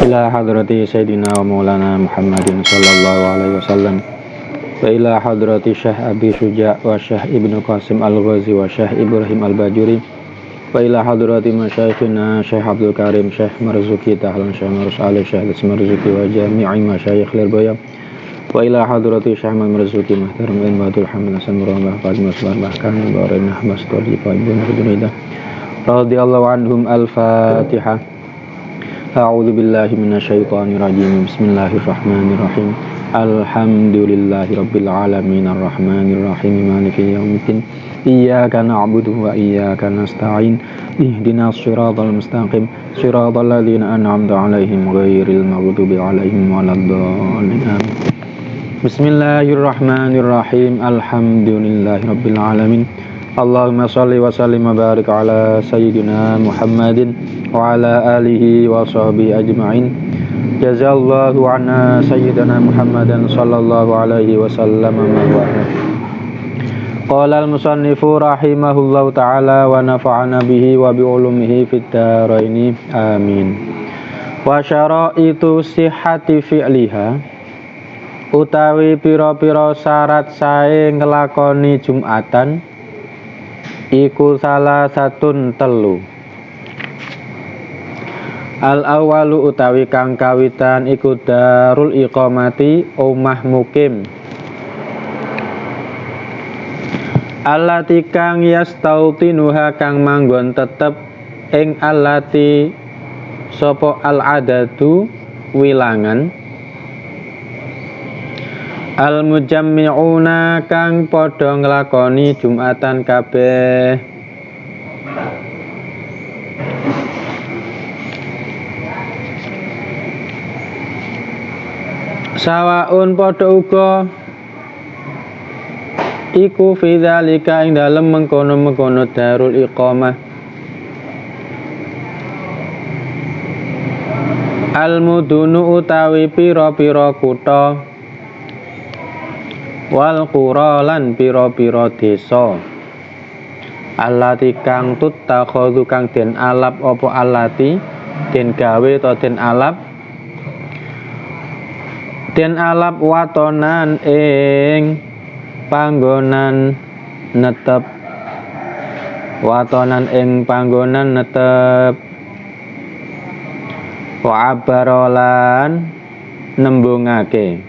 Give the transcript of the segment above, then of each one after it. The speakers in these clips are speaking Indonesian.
ila hadrati Sayyidina wa maulana Muhammadin sallallahu alaihi wasallam wa ila hadrati Syekh Abi Syuja wa Syekh Ibnu Qasim Al-Ghazi wa Syekh Ibrahim Al-Bajuri wa ila hadrati masyayikhina Syekh Abdul Karim Syekh Marzuki Tahlan Syekh Marus Ali Syekh Marzuki wa jami'i masyayikh Lirboya wa ila hadrati Syekh Marzuki Muhtaram bin Badul Hamid Hasan Murabah Fatimah Subhan bahkan Barinah Mastodi Fa Ibnu Hudunida radhiyallahu anhum. Al-Fatihah. A'udzu billahi minasyaitonir rajim. Bismillahirrahmanirrahim. Alhamdulillahirabbil alamin arrahmanir rahim maliki yaumiddin. Iyyaka na'budu wa iyyaka nasta'in. Ihdinas siratal mustaqim. Siratal ladzina an'amta 'alaihim ghairil maghdubi 'alaihim waladdallin. Bismillahirrahmanirrahim. Alhamdulillahirabbil alamin. Allahumma sholli wa sallim wa barik ala sayyidina Muhammadin wa ala alihi wa sahbihi ajma'in. Jazallahu anna sayyidina Muhammadan sallallahu alaihi wasallam ma wa'ala. Qala al-musannifu rahimahullahu ta'ala wa nafa'ana bihi wa bi ulumihi fid dharaini amin. Wa syara'itu sihhati fi'liha utawi pira-pira syarat sae nglakoni Jumatan iku salah satun telu. Al-awwalu utawi kang kawitan iku darul iqamati omah mukim allati kang yastautinuha kang manggon tetep ing allati sapa al-adadu wilangan al-mujammi'una kang padha nglakoni Jumatan kabeh. Sawaun padha uga iku fi dzalika ing dalem mengkono-mengkono darul iqamah al-mudunu utawi pira-pira kutha wal qura lan pira-pira desa allati kang tutakhadhu kang den alap apa allati den gawe ta den alap watonan ing panggonan netep wa abarolan nembungake.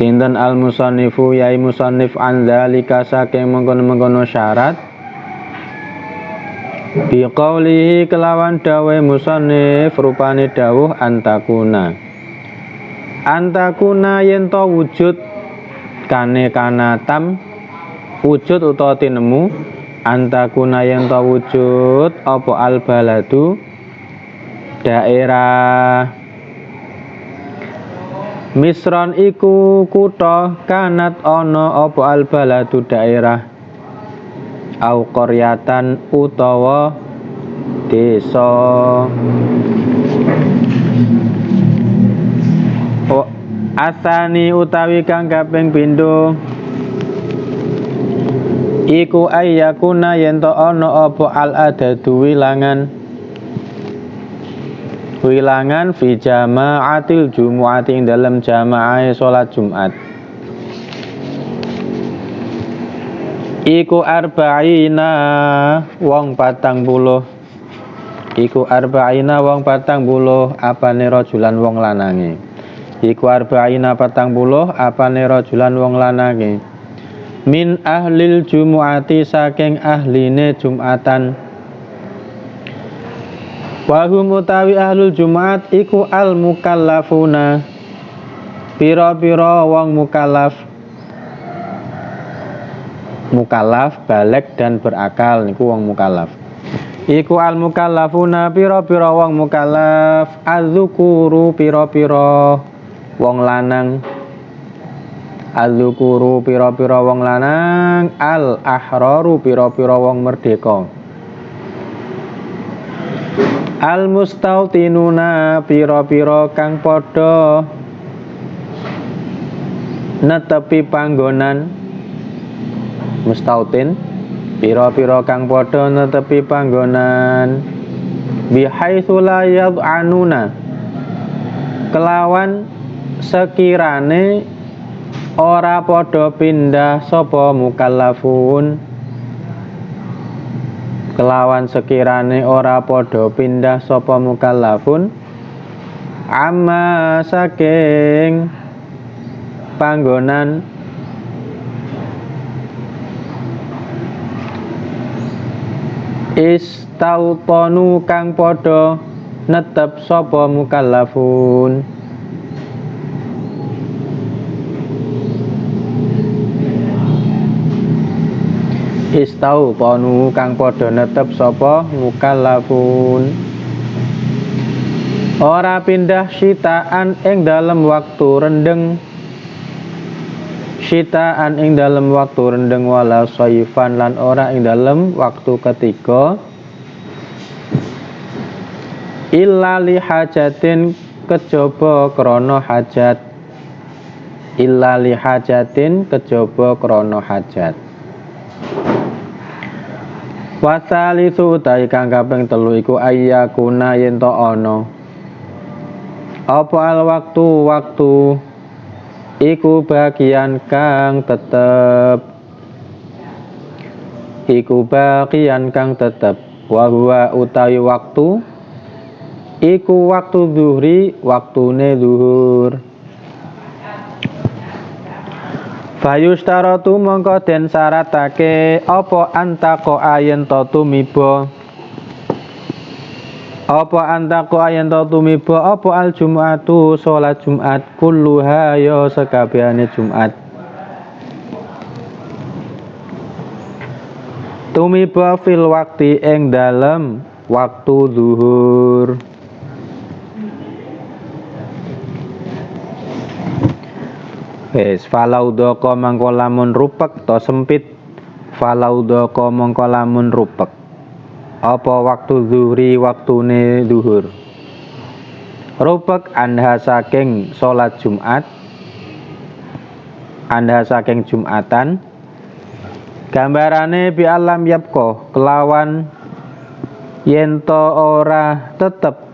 Sinten al-musannifu yai musannif an dzalika saking mengkono-mengkono syarat bi qaulihi kelawan dawe musannif rupane dawuh antakuna yen to wujud kane kanatam wujud utawa tinemu antakuna yen to wujud apa al baladu daerah Misron iku kutha kanat ana apa al baladu daerah au qaryatan utawa desa. Asani utawi kang kaping pindho iku ayyakuna yen to ana apa al adadu wilangan fi jama'atil jumu'ati ing dalam jamaah salat Jumat iku arba'ina wong 40 apane rajulan wong lanange iku arba'ina 40 apane rajulan wong lanange min ahlil jumu'ati saking ahline Jumatan wahum utawi ahlul Jumat iku al mukallafuna pira-pira wong mukallaf baligh dan berakal niku wong mukallaf iku al mukallafuna pira-pira wong mukallaf azzukuru pira-pira wong lanang azzukuru pira-pira wong lanang al ahraru pira-pira wong merdeka al mustautinuna pira-pira kang padha netepi panggonan mustautin pira-pira kang padha netepi panggonan bihaitsu la yad'anuna kelawan sekirane ora padha pindah sapa mukallafun kelawan sekirane ora padha pindah sapa mukallafun amma saking panggonan istautonu kang padha netep sapa mukallafun istautonu kang padha netep sapa mukallafun ora pindah syitaan ing dalem waktu rendeng syitaan ing dalem waktu rendeng wala saifan lan ora ing dalem waktu ketiga illa li hajatin kejaba krana hajat illa li hajatin kejaba krana hajat wasalisu utawi kang kaping 3 iku ayyakuna yen to ana apa al waktu iku bagian kang tetep wa huwa utawi waktu iku waktu zuhri waktune zuhur fayustaratu mongko den syaratake apa antaqo ayen to tumiba apa al jum'atu salat Jumat kulluha ya sekabehane Jumat tumiba fil wakti ing dalem waktu zuhur wis falaudaka mangko lamun rupek to sempit falaudaka mangko lamun rupek apa waktu zuhri waktune zuhur rupek anha saking salat Jumat anha saking Jumatan gambarane bi alam yapko kelawan yento ora tetep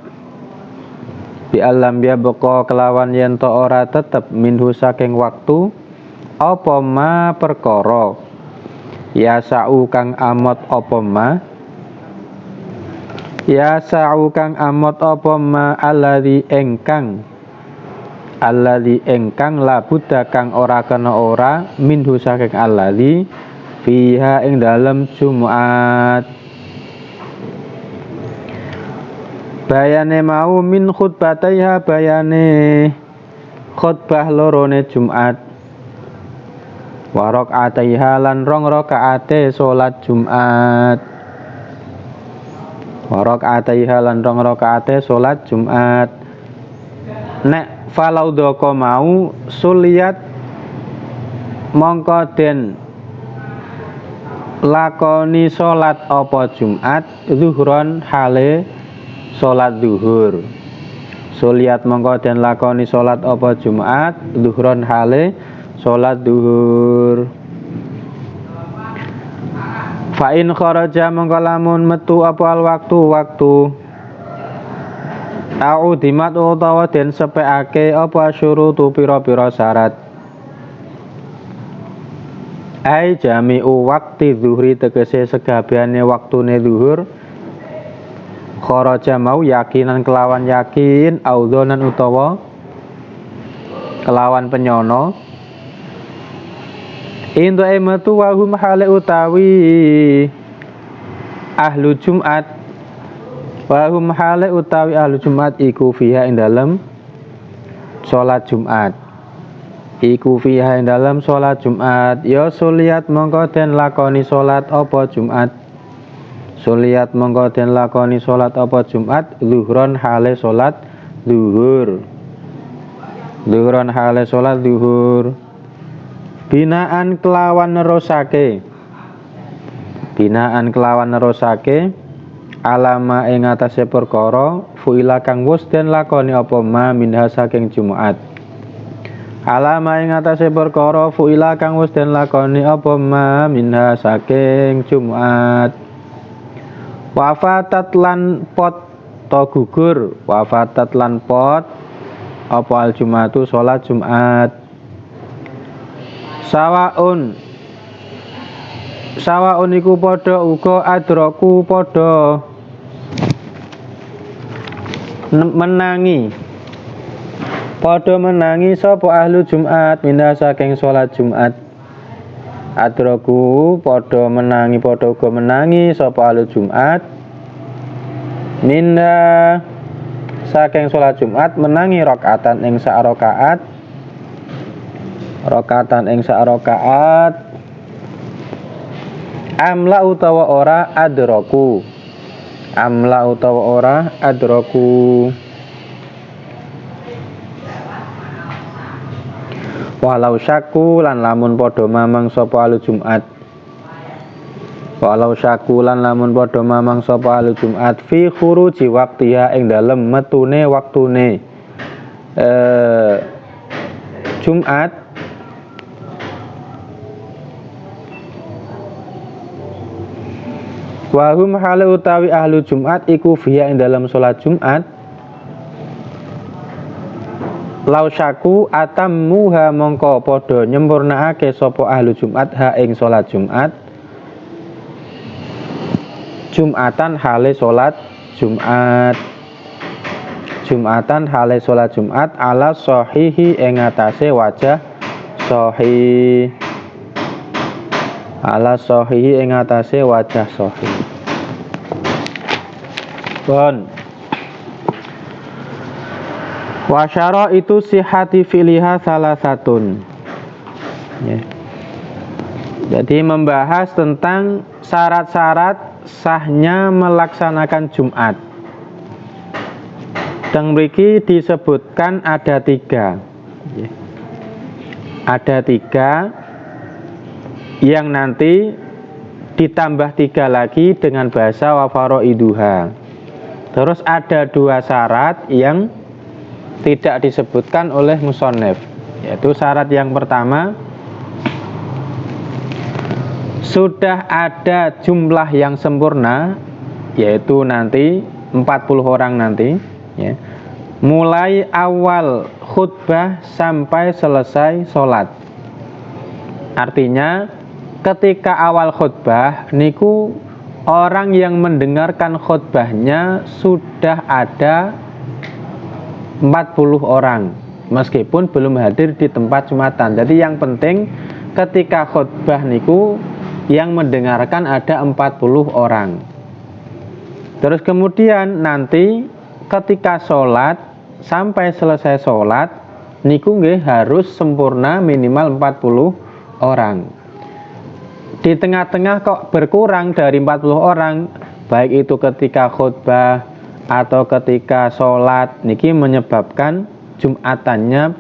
bi alam yapko kelawan yento ora tetep minhu saking waktu apa ma perkara ya sa'u kang amot apa ma ya sa'u kang amot apa ma alladzi engkang labuda kang ora kena ora minhu saking alladzi fiha ing dalem Jumat bayane mau min khutbataiha bayane khutbah lorone Jumat wa rakaataiha lan 2 rakaate salat Jumat wa rakaataiha lan 2 rakaate salat Jumat nek falaudaka mau suliyat mongko den lakoni salat apa Jumat zuhron hale salat zuhur suliyat mongko den lakoni salat apa Jumat zuhron hale salat zuhur fa in kharaja mongko lamun metu apa al waktu au dimat utawa den sepekake apa syurutu pira-pira syarat ai jami'u wakti zuhri tegese segabehane waktune zuhur kharaja mau yakinan kelawan yakin audzonan utawa kelawan penyono intu metu wa hum hale utawi ahlu Jumat wa hum hale utawi ahlu Jumat iku fiha ing dalem salat Jumat iku fiha ing dalem salat Jumat ya suliyat mongko den lakoni salat apa Jumat suliyat mongko den lakoni salat apa Jumat zuhron hale salat zuhur zuhron hale salat zuhur binaan kelawan nerusake alama ing atase perkara fuila kang wis den lakoni apa ma minha saking Jumat alama ing atase perkara fuila kang wis den lakoni apa ma minha saking Jumat wafatat lan pot utawa gugur wafatat lan pot apa al jumatu salat Jumat. Sawaun iku padha uga adraku padha menangi sapa ahlu Jumat minha saking salat Jumat. Adraku padha uga menangi sapa ahlu Jumat minha saking salat Jumat menangi rakaatan ing sak rakaat amla utawa ora adraku walau syaku lan lamun padha mamang sapa ahlu Jumat fi khuruji waqtiha ing dalem metune waktune Jumat wahum halu utawi ahlu Jumat iku fiha ing dalem salat Jumat lausyaku atammuha mongko padha nyempurnaake sapa ahlu Jumat ha ing salat Jumat Jumatan hale salat Jumat ala sahihi ing atase wajah sahih bon wasyara itu sihati filiha salah satun ya. Jadi membahas tentang syarat-syarat sahnya melaksanakan Jumat. Dan mriki disebutkan ada 3 ya. Ada 3 yang nanti ditambah 3 lagi dengan bahasa wa faraiduha. Terus ada 2 syarat yang tidak disebutkan oleh musannif, yaitu syarat yang pertama sudah ada jumlah yang sempurna, yaitu nanti 40 orang nanti ya, mulai awal khutbah sampai selesai sholat. Artinya ketika awal khutbah niku orang yang mendengarkan khutbahnya sudah ada 40 orang meskipun belum hadir di tempat Jumatan. Jadi yang penting ketika khutbah niku yang mendengarkan ada 40 orang. Terus kemudian nanti ketika sholat sampai selesai sholat niku nggih harus sempurna minimal 40 orang. Di tengah-tengah kok berkurang dari 40 orang, baik itu ketika khutbah atau ketika sholat, niki menyebabkan Jumatannya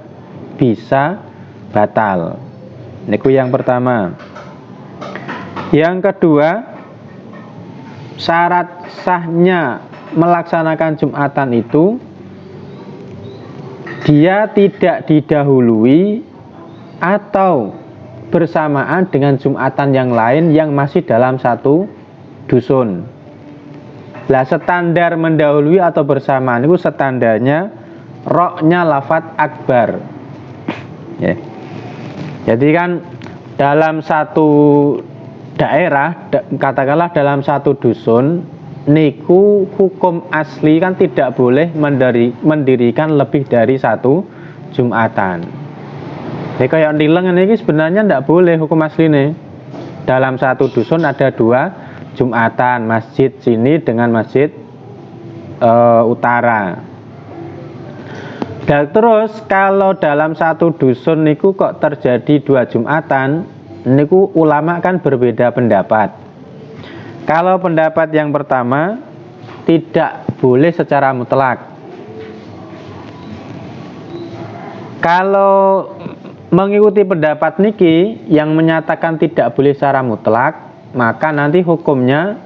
bisa batal. Niku yang pertama. Yang kedua, syarat sahnya melaksanakan Jumatan itu dia tidak didahului atau bersamaan dengan Jumatan yang lain yang masih dalam satu dusun. Lah standar mendahului atau bersamaan itu standarnya roknya lafat akbar ya. Jadi kan dalam satu daerah, katakanlah dalam satu dusun niku hukum asli kan tidak boleh mendirikan lebih dari satu Jumatan. Jadi kayak Nileng ini sebenarnya tidak boleh hukum asli nih. Dalam satu dusun ada 2 Jumatan, masjid sini dengan masjid utara. Dan terus kalau dalam satu dusun niku kok terjadi 2 Jumatan, niku ulama kan berbeda pendapat. Kalau pendapat yang pertama tidak boleh secara mutlak. Kalau mengikuti pendapat niki yang menyatakan tidak boleh secara mutlak, maka nanti hukumnya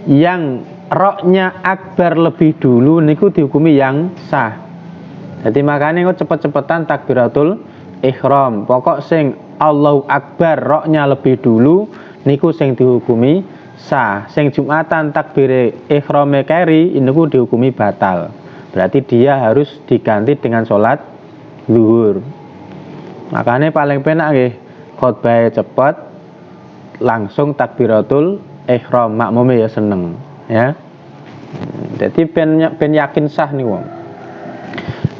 yang roknya akbar lebih dulu niku dihukumi yang sah. Jadi makanya kok cepet-cepetan takbiratul ihram. Pokok sing Allahu Akbar roknya lebih dulu niku sing dihukumi sah. Sing Jumatan takbire ihrame keri niku dihukumi batal. Berarti dia harus diganti dengan sholat zuhur. Makanya paling penak nggih khotbah cepet langsung takbiratul ihram, makmume ya seneng ya. Jadi ben yakin sah nih wong.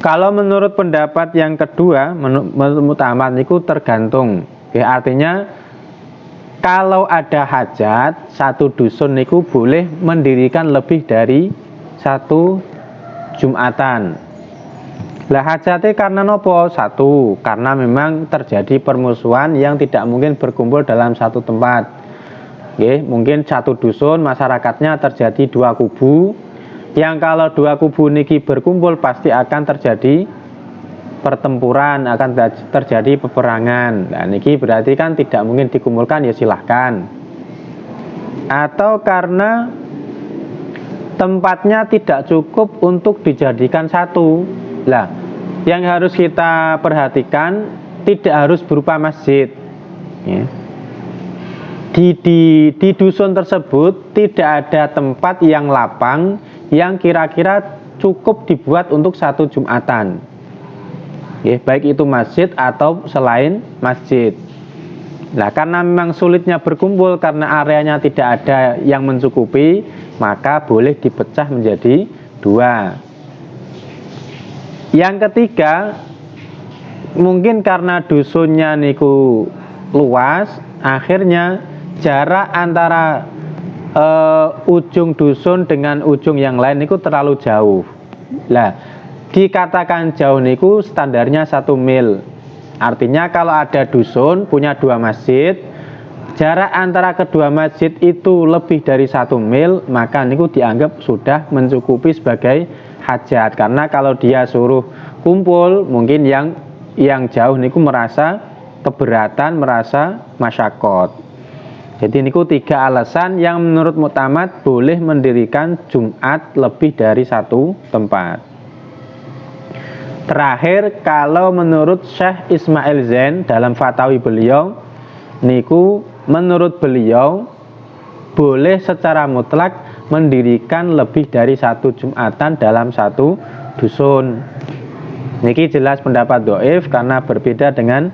Kalau menurut pendapat yang kedua, menurut mutamat niku tergantung. Ya, artinya kalau ada hajat, satu dusun niku boleh mendirikan lebih dari satu Jumatan. Lah hajatnya karena nopo? Satu, karena memang terjadi permusuhan yang tidak mungkin berkumpul dalam satu tempat. Oke, mungkin satu dusun masyarakatnya terjadi dua kubu. Yang kalau dua kubu niki berkumpul pasti akan terjadi pertempuran, akan terjadi peperangan. Nah niki berarti kan tidak mungkin dikumpulkan, ya silahkan. Atau karena tempatnya tidak cukup untuk dijadikan satu. Lah, yang harus kita perhatikan tidak harus berupa masjid. Ya. Di dusun tersebut tidak ada tempat yang lapang yang kira-kira cukup dibuat untuk satu Jumatan. Ya, baik itu masjid atau selain masjid. Nah, karena memang sulitnya berkumpul karena areanya tidak ada yang mencukupi, maka boleh dipecah menjadi dua. Yang ketiga, mungkin karena dusunnya niku luas, akhirnya jarak antara ujung dusun dengan ujung yang lain niku terlalu jauh. Lah, dikatakan jauh niku standarnya 1 mil. Artinya kalau ada dusun punya 2 masjid, jarak antara kedua masjid itu lebih dari 1 mil, maka niku dianggap sudah mencukupi sebagai hajat. Karena kalau dia suruh kumpul, mungkin yang jauh niku merasa keberatan, merasa masyakot. Jadi niku 3 alasan yang menurut muktamad boleh mendirikan Jumat lebih dari 1 tempat. Terakhir, kalau menurut Syekh Ismail Zain dalam fatwa beliau, niku menurut beliau boleh secara mutlak mendirikan lebih dari 1 Jumatan dalam 1 dusun. Niki jelas pendapat dhaif karena berbeda dengan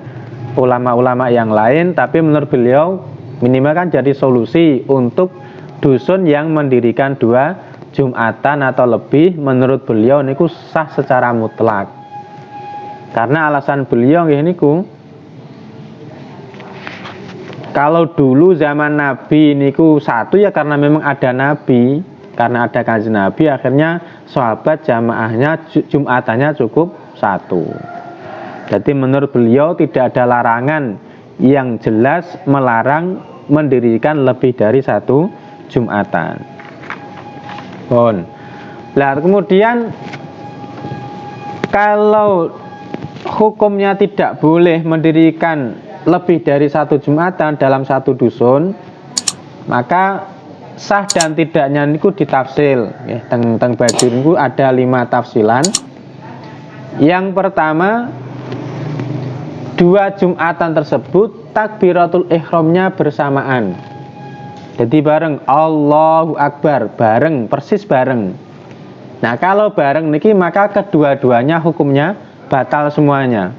ulama-ulama yang lain, tapi menurut beliau minimal kan jadi solusi untuk dusun yang mendirikan 2 Jumatan atau lebih. Menurut beliau niku sah secara mutlak. Karena alasan beliau nggih niku, kalau dulu zaman Nabi niku 1 ya karena memang ada Nabi, karena ada kanjeng Nabi, akhirnya sahabat jamaahnya Jumatannya cukup 1. Jadi menurut beliau tidak ada larangan yang jelas melarang mendirikan lebih dari 1 Jumatan. Nah, kemudian kalau hukumnya tidak boleh mendirikan lebih dari 1 Jumatan dalam 1 dusun, maka sah dan tidaknya niku ditafsil. Teng Bajur niku ada 5 tafsilan. Yang pertama, 2 Jumatan tersebut takbiratul ihramnya bersamaan. Jadi bareng Allahu Akbar, bareng, persis bareng. Nah, kalau bareng niki maka kedua-duanya hukumnya batal semuanya.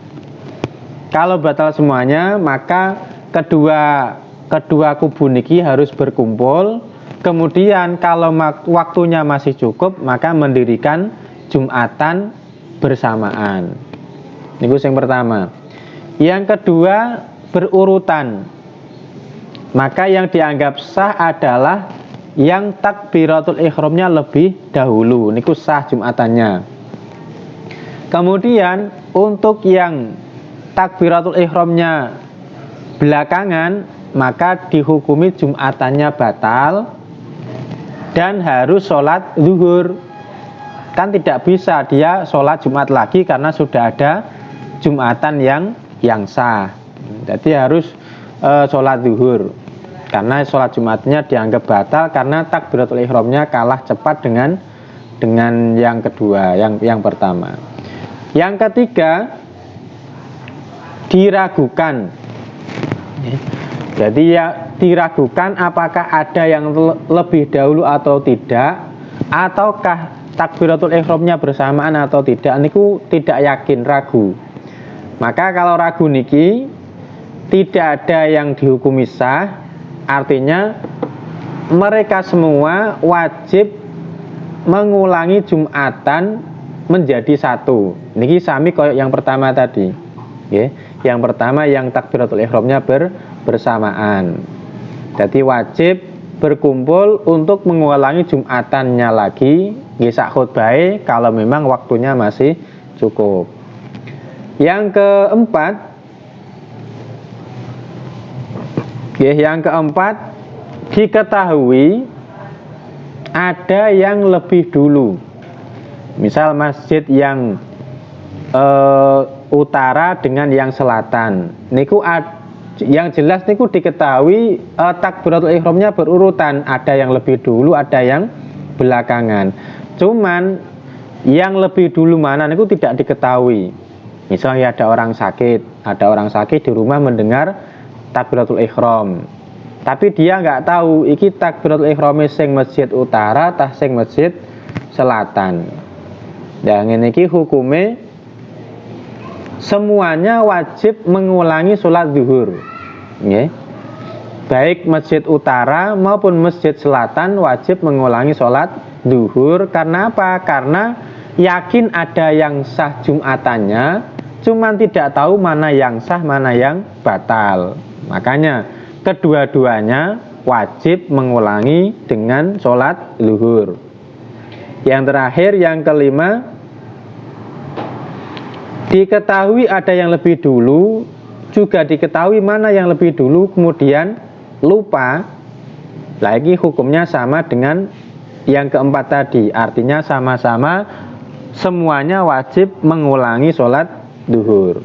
Kalau batal semuanya, maka kedua kubu niki harus berkumpul. Kemudian kalau waktunya masih cukup, maka mendirikan Jumatan bersamaan. Niku yang pertama. Yang kedua, berurutan. Maka yang dianggap sah adalah yang takbiratul ihramnya lebih dahulu, niku sah Jumatannya. Kemudian untuk yang takbiratul ihramnya belakangan, maka dihukumi Jumatannya batal dan harus sholat zuhur. Kan tidak bisa dia sholat Jumat lagi karena sudah ada Jumatan yang sah. Jadi harus sholat zuhur, karena sholat Jumatnya dianggap batal karena takbiratul ihramnya kalah cepat dengan yang kedua, yang pertama. Yang ketiga, diragukan. Jadi ya diragukan apakah ada yang lebih dahulu atau tidak, ataukah takbiratul ihramnya bersamaan atau tidak, niku tidak yakin, ragu. Maka kalau ragu niki tidak ada yang dihukumi sah, artinya mereka semua wajib mengulangi Jumatan menjadi satu. Niki sami koyok yang pertama tadi. Yang pertama yang takbiratul ihramnya bersamaan. Jadi wajib berkumpul untuk mengulangi Jumatannya lagi, sak khutbah kalau memang waktunya masih cukup. Yang keempat, diketahui ada yang lebih dulu. Misal masjid yang utara dengan yang selatan. Niku yang jelas niku diketahui takbiratul ihramnya berurutan, ada yang lebih dulu, ada yang belakangan. Cuman yang lebih dulu mana niku tidak diketahui. Misalnya ada orang sakit di rumah mendengar takbiratul ihram. Tapi dia nggak tahu iki takbiratul ihram sing masjid utara tah sing masjid selatan. Dan ini hukumnya semuanya wajib mengulangi sholat zuhur. Baik masjid utara maupun masjid selatan wajib mengulangi sholat zuhur. Karena apa? Karena yakin ada yang sah Jumatannya, cuman tidak tahu mana yang sah mana yang batal. Makanya kedua-duanya wajib mengulangi dengan sholat zuhur. Yang terakhir, yang kelima, diketahui ada yang lebih dulu, juga diketahui mana yang lebih dulu, kemudian lupa. Lagi hukumnya sama dengan yang keempat tadi, artinya sama-sama semuanya wajib mengulangi sholat duhur.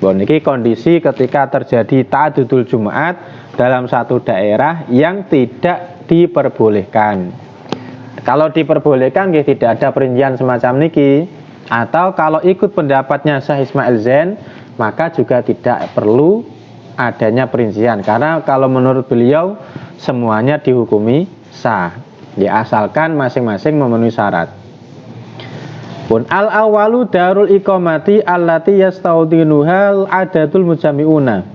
Ini kondisi ketika terjadi ta'adudul Jumat dalam satu daerah yang tidak diperbolehkan. Kalau diperbolehkan tidak ada perincian semacam niki. Atau kalau ikut pendapatnya Syekh Ismail Zain, maka juga tidak perlu adanya perincian. Karena kalau menurut beliau semuanya dihukumi sah, ya asalkan masing-masing memenuhi syarat. Pun al-awalu darul iqamati allati yastaudinuhal adatul mujami'una.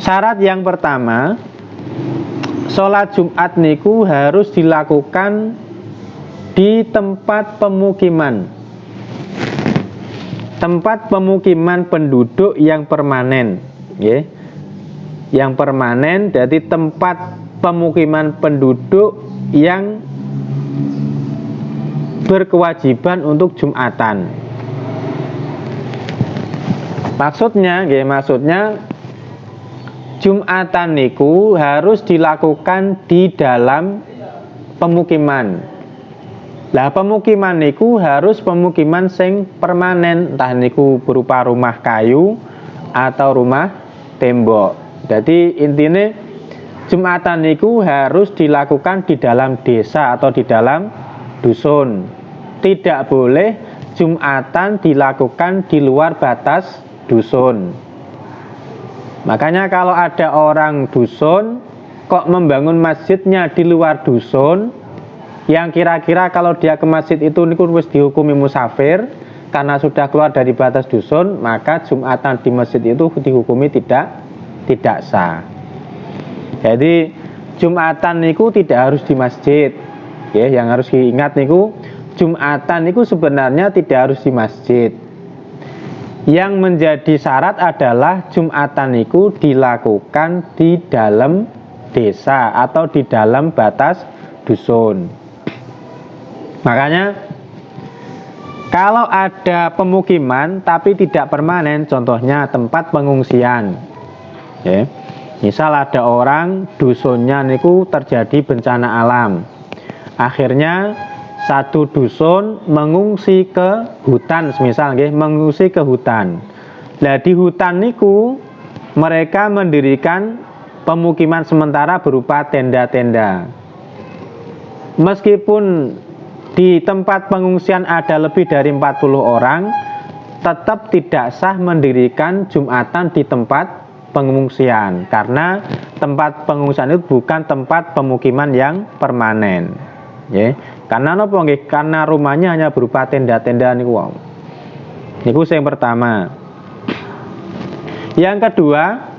Syarat yang pertama, sholat Jumat niku harus dilakukan di tempat pemukiman. Tempat pemukiman penduduk yang permanen, ya. Yang permanen, jadi tempat pemukiman penduduk yang berkewajiban untuk Jumatan. Maksudnya Jumatan niku harus dilakukan di dalam pemukiman. Lah pemukiman niku harus pemukiman sing permanen, entah niku berupa rumah kayu atau rumah tembok. Jadi intinya Jumatan niku harus dilakukan di dalam desa atau di dalam dusun. Tidak boleh Jumatan dilakukan di luar batas dusun. Makanya kalau ada orang dusun kok membangun masjidnya di luar dusun, yang kira-kira kalau dia ke masjid itu niku wis dihukumi musafir karena sudah keluar dari batas dusun, maka Jumatan di masjid itu dihukumi tidak sah. Jadi Jumatan niku tidak harus di masjid. Ya, yang harus diingat niku Jumatan niku sebenarnya tidak harus di masjid. Yang menjadi syarat adalah Jumatan niku dilakukan di dalam desa atau di dalam batas dusun. Makanya kalau ada pemukiman tapi tidak permanen, contohnya tempat pengungsian, ya. Misal ada orang dusunnya niku terjadi bencana alam, akhirnya satu dusun mengungsi ke hutan, semisal mengungsi ke hutan. Nah di hutan niku mereka mendirikan pemukiman sementara berupa tenda-tenda. Meskipun di tempat pengungsian ada lebih dari 40 orang, tetap tidak sah mendirikan Jumatan di tempat pengungsian, karena tempat pengungsian itu bukan tempat pemukiman yang permanen. Ya. Karena napa nggih? Karena rumahnya hanya berupa tenda-tenda niku wau. Niku yang pertama. Yang kedua,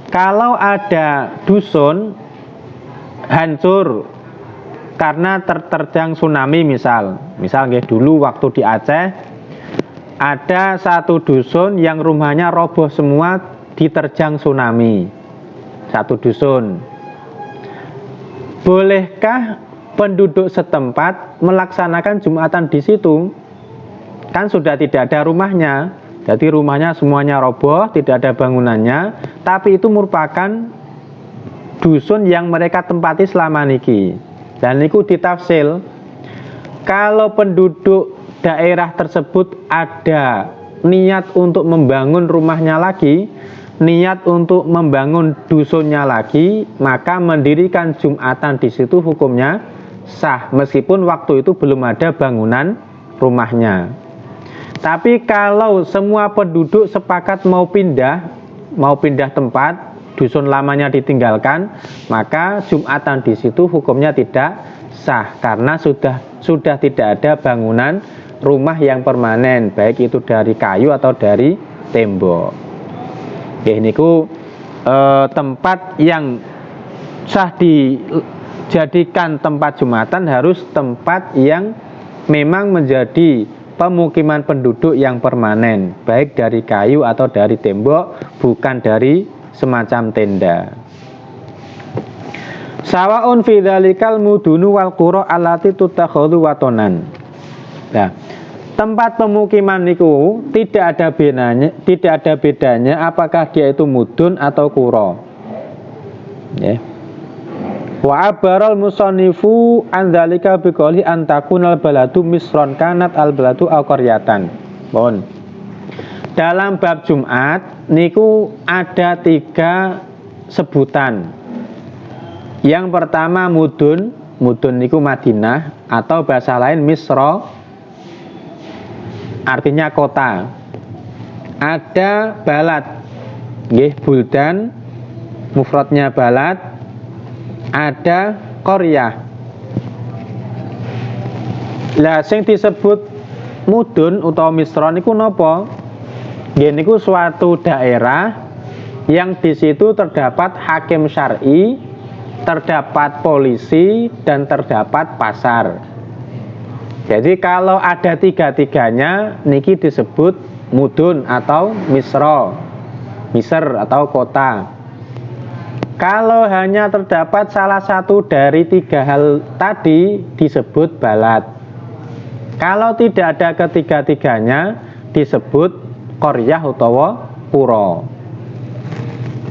kalau ada dusun hancur karena terjang tsunami misal nggih, dulu waktu di Aceh ada satu dusun yang rumahnya roboh semua diterjang tsunami. Satu dusun. Bolehkah penduduk setempat melaksanakan Jumatan di situ? Kan sudah tidak ada rumahnya. Jadi rumahnya semuanya roboh, tidak ada bangunannya, tapi itu merupakan dusun yang mereka tempati selama niki. Dan niku ditafsir, kalau penduduk daerah tersebut ada niat untuk membangun rumahnya lagi, niat untuk membangun dusunnya lagi, maka mendirikan Jumatan di situ hukumnya sah, meskipun waktu itu belum ada bangunan rumahnya. Tapi kalau semua penduduk sepakat mau pindah tempat, dusun lamanya ditinggalkan, maka Jumatan di situ hukumnya tidak sah, karena sudah tidak ada bangunan rumah yang permanen, baik itu dari kayu atau dari tembok. Oke, niku tempat yang sah dijadikan tempat Jumatan harus tempat yang memang menjadi pemukiman penduduk yang permanen, baik dari kayu atau dari tembok, bukan dari semacam tenda. Sawaun fi dzalikal mudunu wal qura allati tutakhadhu watonan. Nah, tempat pemukiman niku tidak ada bedanya apakah dia itu mudun atau qura. Ya. Wa abaral musannifu an dzalika biqouli an takunal baladu misron kanat al baladu aw qaryatan. Mohon. Dalam bab Jumat niku ada 3 sebutan. Yang pertama mudun niku Madinah atau bahasa lain Misra, artinya kota. Ada balad, nggih, buldan, mufradnya balad. Ada qaryah. Lah sing disebut mudun utawa Misra niku napa? Nggih niku suatu daerah yang di situ terdapat hakim syar'i, terdapat polisi, dan terdapat pasar. Jadi kalau ada tiga-tiganya niki disebut mudun atau Misra, Misr atau kota. Kalau hanya terdapat salah satu dari 3 hal tadi disebut balad. Kalau tidak ada ketiga-tiganya disebut qaryah utawa qura.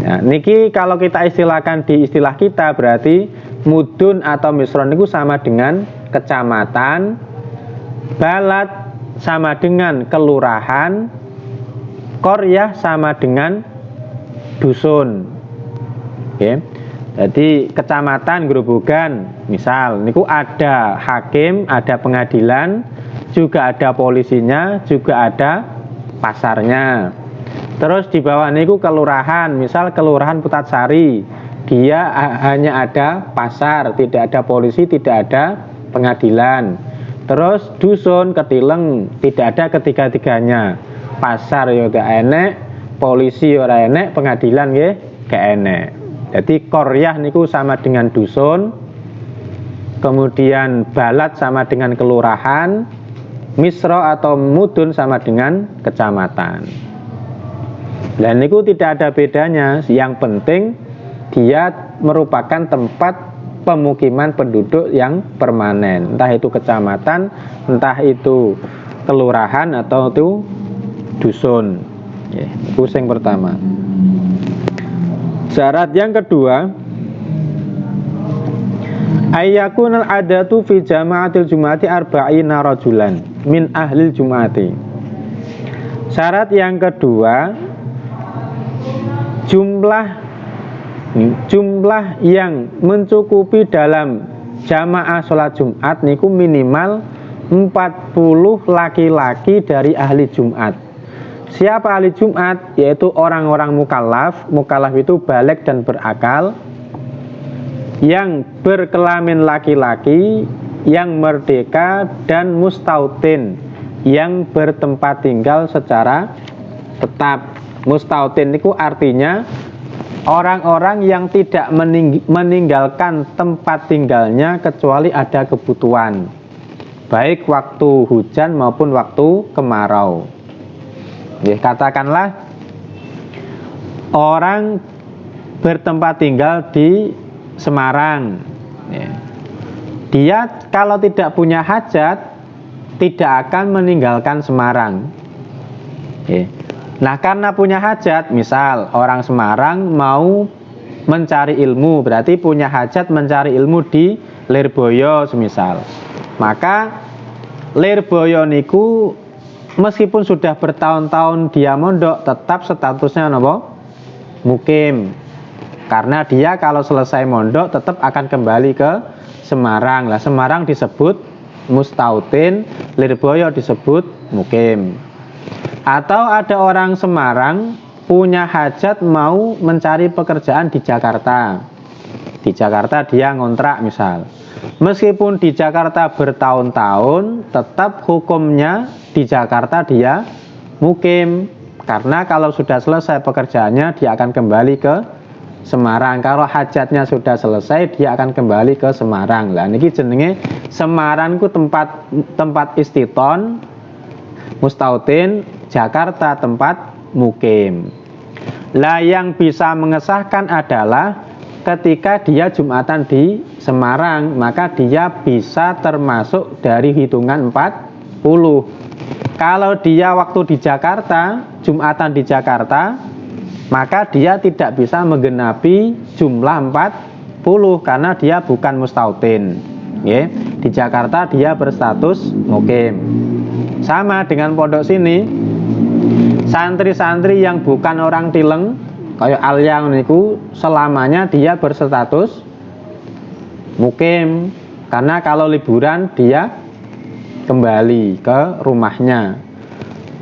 Nah, niki kalau kita istilahkan di istilah kita berarti mudun atau misron niku sama dengan kecamatan, balad sama dengan kelurahan, qaryah sama dengan dusun. Oke. Jadi kecamatan Grobogan misal niku ada hakim, ada pengadilan, juga ada polisinya, juga ada pasarnya. Terus di bawah niku kelurahan, misal kelurahan Putatsari, dia hanya ada pasar, tidak ada polisi, tidak ada pengadilan. Terus dusun Ketileng, tidak ada ketiga-tiganya. Pasar ya gak enek, polisi ora enek, pengadilan nggih gak enek. Jadi qaryah niku sama dengan dusun, kemudian balad sama dengan kelurahan, misra atau mudun sama dengan kecamatan. Dan niku tidak ada bedanya, yang penting dia merupakan tempat pemukiman penduduk yang permanen, entah itu kecamatan, entah itu kelurahan atau itu dusun. Itu yang pertama. Syarat yang kedua, ayyakunal adatu fi jama'atil jum'ati arba'ina rajulan min ahlil jum'ati. Syarat yang kedua, jumlah yang mencukupi dalam jamaah sholat Jumat niku minimal 40 laki-laki dari ahli Jumat. Siapa ahli Jumat? Yaitu orang-orang mukallaf. Mukallaf itu balik dan berakal, yang berkelamin laki-laki, yang merdeka, dan mustautin, yang bertempat tinggal secara tetap. Mustautin itu artinya orang-orang yang tidak meninggalkan tempat tinggalnya kecuali ada kebutuhan, baik waktu hujan maupun waktu kemarau. Katakanlah orang bertempat tinggal di Semarang, dia kalau tidak punya hajat tidak akan meninggalkan Semarang. Nah, karena punya hajat, misal orang Semarang mau mencari ilmu, berarti punya hajat mencari ilmu di Lirboyo semisal. Maka Lirboyo niku meskipun sudah bertahun-tahun dia mondok, tetap statusnya napa? Mukim. Karena dia kalau selesai mondok tetap akan kembali ke Semarang. Lah Semarang disebut mustautin, Lirboyo disebut mukim. Atau ada orang Semarang punya hajat mau mencari pekerjaan di Jakarta. Di Jakarta dia ngontrak misal. Meskipun di Jakarta bertahun-tahun, tetap hukumnya di Jakarta dia mukim. Karena kalau sudah selesai pekerjaannya, dia akan kembali ke Semarang. Kalau hajatnya sudah selesai, dia akan kembali ke Semarang. Lah niki jenenge Semarang ku tempat istiton, mustautin, Jakarta tempat mukim. Lah yang bisa mengesahkan adalah ketika dia Jumatan di Semarang, maka dia bisa termasuk dari hitungan 40. Kalau dia waktu di Jakarta, Jumatan di Jakarta, maka dia tidak bisa menggenapi jumlah 40 karena dia bukan mustautin. Di Jakarta dia berstatus mukim. Sama dengan pondok sini, santri-santri yang bukan orang Tileng kayak Alyang niku selamanya dia berstatus mukim, karena kalau liburan dia kembali ke rumahnya.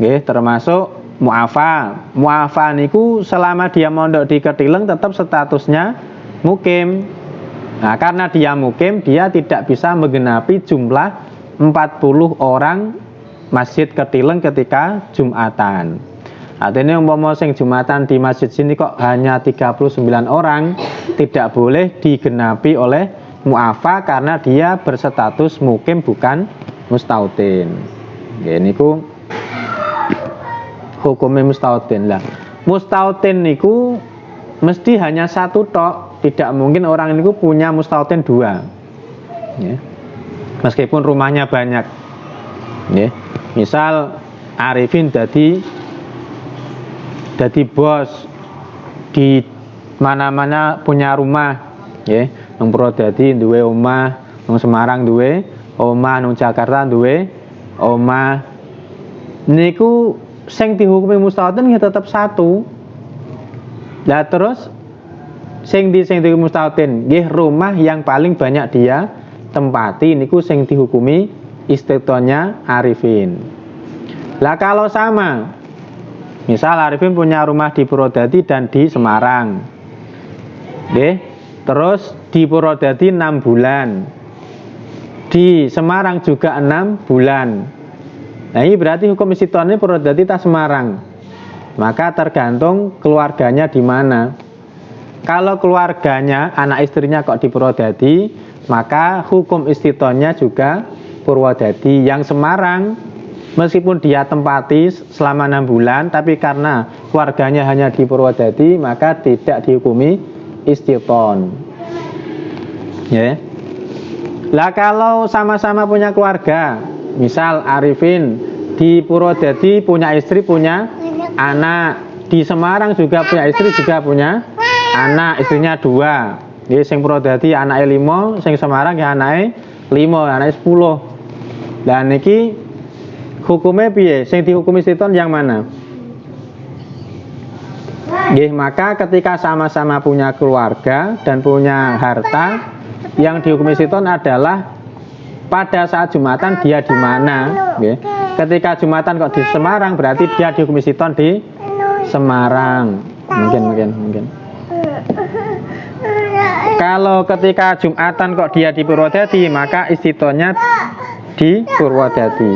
Termasuk mu'afa. Mu'afa niku selama dia mondok di Ketileng tetap statusnya mukim. Nah, karena dia mukim, dia tidak bisa menggenapi jumlah 40 orang Masjid Ketileng ketika Jumatan. Artinya umpama sing Jumatan di masjid sini kok hanya 39 orang, tidak boleh digenapi oleh mu'afa karena dia berstatus mukim bukan mustautin. Niku hukumnya mustautin lah. Mustautin niku mesti hanya satu tok, tidak mungkin orang niku punya mustautin dua. Meskipun rumahnya banyak. Misal Arifin jadi bos di mana-mana punya rumah, nang Purwodadi duwe omah, nang Semarang duwe omah, nang Jakarta duwe omah. Niku sing dihukumi mustautin ya tetap satu. Lah terus sing dihukumi mustautin nggih rumah yang paling banyak dia tempati niku sing dihukumi istitonnya Arifin. Lah kalau sama, misal Arifin punya rumah di Purwodadi dan di Semarang. Terus di Purwodadi 6 bulan. Di Semarang juga 6 bulan. Nah, ini berarti hukum istitonnya Purwodadi tas Semarang. Maka tergantung keluarganya di mana. Kalau keluarganya, anak istrinya kok di Purwodadi, maka hukum istitonnya juga Purwodadi. Yang Semarang, meskipun dia tempati selama 6 bulan, tapi karena keluarganya hanya di Purwodadi, maka tidak dihukumi istiton. Lah kalau sama-sama punya keluarga, misal Arifin di Purwodadi punya istri, punya anak, di Semarang juga punya istri, juga punya anak, istrinya 2. Jadi sing Purwodadi anaknya 5, sing Semarang ya anaknya 5, anaknya 10. Dan niki hukumnya piye? Sing dihukumi istiton yang mana? Maka ketika sama-sama punya keluarga dan punya harta, yang dihukumi istiton adalah pada saat Jumatan dia di mana, ya. Ketika Jumatan kok di Semarang, berarti dia dihukum istiton di Semarang. Mungkin. Kalau ketika Jumatan kok dia di Purwodadi, maka istitonnya di Purwodadi.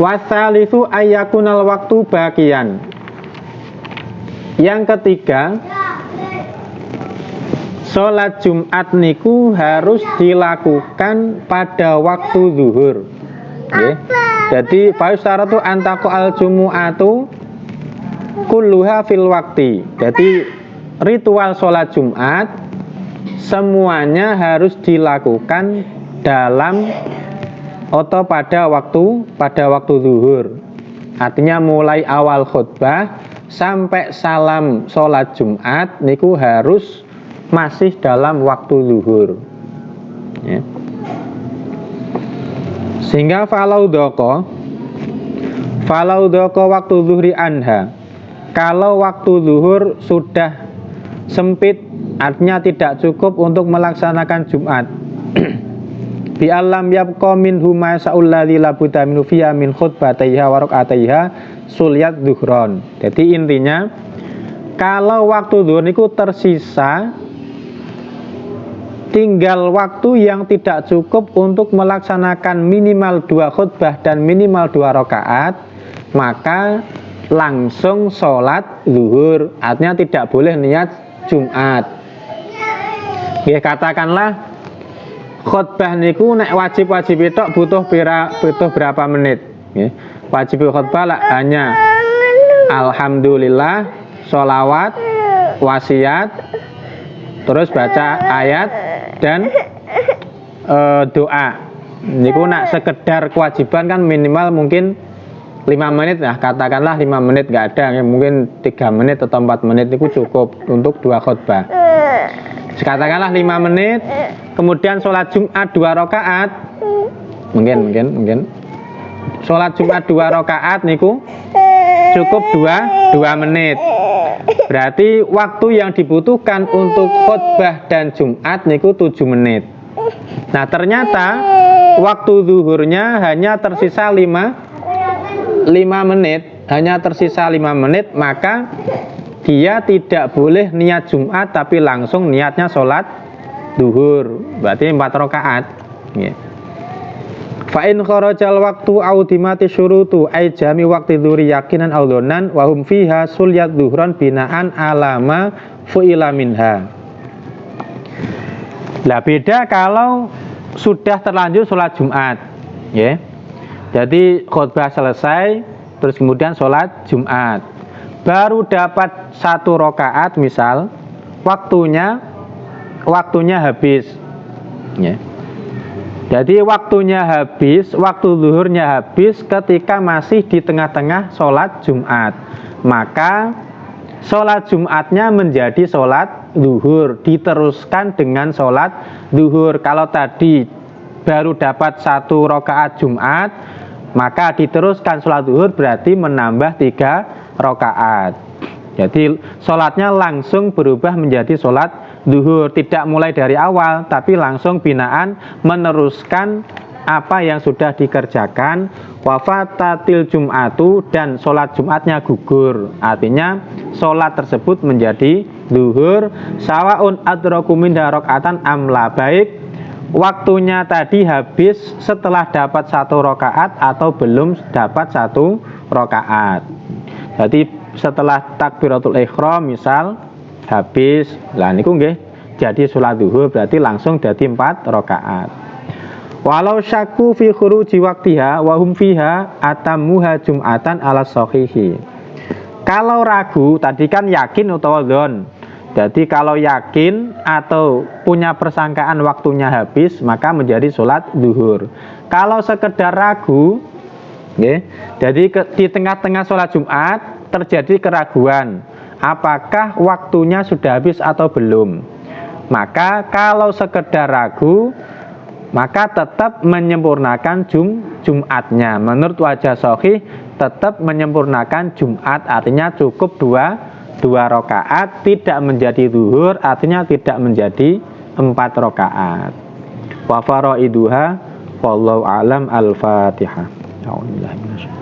Wasalisu ayyakunal waktu bakian. Yang ketiga, sholat Jumat niku harus dilakukan pada waktu zuhur. Okay. Jadi faustaratu antaqo al jumu'atu kulluha fil wakti. Jadi ritual sholat Jumat semuanya harus dilakukan dalam atau pada waktu zuhur. Artinya mulai awal khutbah sampai salam sholat Jumat niku harus masih dalam waktu zuhur, ya. Sehingga falau doko waktu zuhri anha, kalau waktu zuhur sudah sempit, artinya tidak cukup untuk melaksanakan Jumat. Bi alam yabqa minhu ma sa'ul ladzi la budda minhu fiha min khutbataiha wa raqataiha sulyat zuhron. Jadi intinya kalau waktu zuhur niku tersisa tinggal waktu yang tidak cukup untuk melaksanakan minimal 2 khutbah dan minimal 2 rakaat, maka langsung sholat zuhur. Artinya tidak boleh niat Jumat. Ya, katakanlah khutbah niku nek wajib itu butuh berapa menit, ya. Wajib khutbah lah hanya alhamdulillah, sholawat, wasiat, terus baca ayat dan doa. Niku nak sekedar kewajiban kan minimal mungkin 5 menit lah, katakanlah 5 menit nggak ada, ya, mungkin 3 menit atau 4 menit niku cukup untuk 2 khutbah. Katakanlah 5 menit, kemudian sholat Jumat 2 rakaat, mungkin sholat Jumat 2 rakaat niku cukup 2 menit. Berarti waktu yang dibutuhkan untuk khutbah dan Jumat niku 7 menit. Nah, ternyata waktu zuhurnya hanya tersisa 5 menit, maka dia tidak boleh niat Jumat tapi langsung niatnya sholat zuhur, berarti 4 rakaat, ya. Fa in kharajal waktu audimati syurutu ay jami waqti dzuri yakinan audhonan wa hum fiha sulyat zuhran binaan alama fu'ila minha. Lah beda kalau sudah terlanjur sholat Jumat, ya. Jadi khutbah selesai terus kemudian sholat Jumat, baru dapat 1 rakaat misal, waktunya habis, ya. Jadi waktunya habis, waktu zuhurnya habis ketika masih di tengah-tengah sholat Jumat, maka sholat Jumatnya menjadi sholat zuhur, diteruskan dengan sholat zuhur. Kalau tadi baru dapat 1 rakaat Jumat, maka diteruskan sholat zuhur berarti menambah 3 rakaat. Jadi sholatnya langsung berubah menjadi sholat zuhur, tidak mulai dari awal tapi langsung binaan meneruskan apa yang sudah dikerjakan. Wafatatil Jum'atu, dan sholat Jumatnya gugur, artinya sholat tersebut menjadi zuhur. Sawaun adraku minha rakaatan amla, baik waktunya tadi habis setelah dapat 1 rakaat atau belum dapat 1 rakaat. Jadi setelah takbiratul ihram misal habis, lah niku nggih jadi sholat zuhur, berarti langsung jadi 4 rakaat. Walau syakku fi khuruji waqtiha wa hum fiha atammuha jum'atan ala sahihi. Kalau ragu tadi kan yakin utawa dzon. Jadi kalau yakin atau punya persangkaan waktunya habis, maka menjadi sholat zuhur. Kalau sekedar ragu, okay, jadi di tengah-tengah sholat Jumat terjadi keraguan, apakah waktunya sudah habis atau belum, maka kalau sekedar ragu, maka tetap menyempurnakan Jumatnya. Menurut wajah sahih tetap menyempurnakan Jumat, artinya cukup dua rakaat, tidak menjadi zuhur, artinya tidak menjadi 4 rakaat. Wa faraiduha wallahu alam. Al-Fatihah. A'udzubillahi minasyaitonir